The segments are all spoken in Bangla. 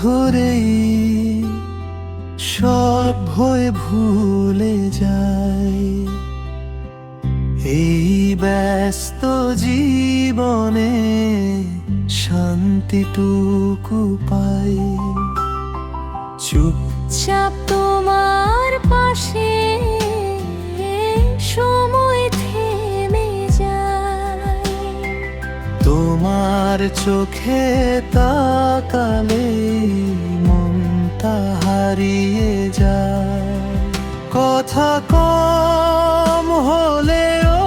ধরেই সব ভয় ভুলে যায়। এই ব্যস্ত জীবনে শান্তিটুকু পাই চুপচাপ তোমার পাশে সময় থেমে যায়। তোমার চোখে তাকালে মনটা হারিয়ে যায়। কথা কম হলেও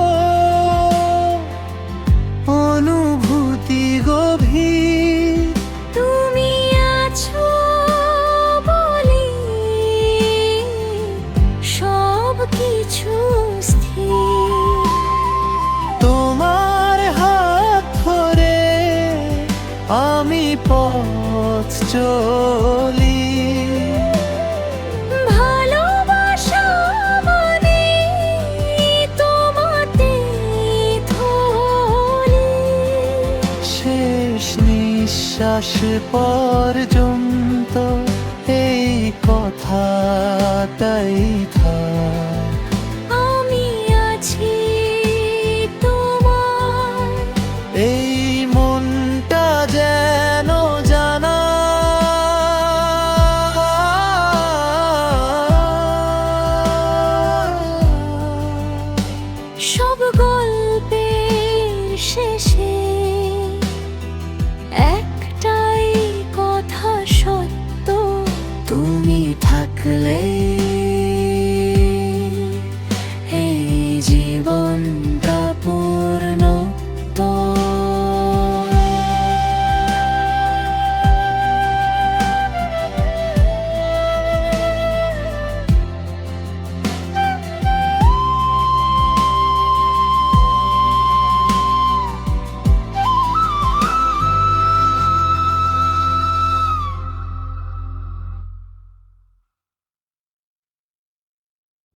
অনুভূতি গভীর। তুমি আছো বলি সব কিছু স্থির। তোমার হাত ধরে আমি পথ চলি। ভালোবাসা মানে তোমাতে ধরি। শেষ নিঃশ্বাস পর্যন্ত এই কথাটাই থাক। আমি আছি তোমার। এই মনটা যেন জানা সব গল্পের শেষে একটাই কথা সত্য, তুমি থাকলে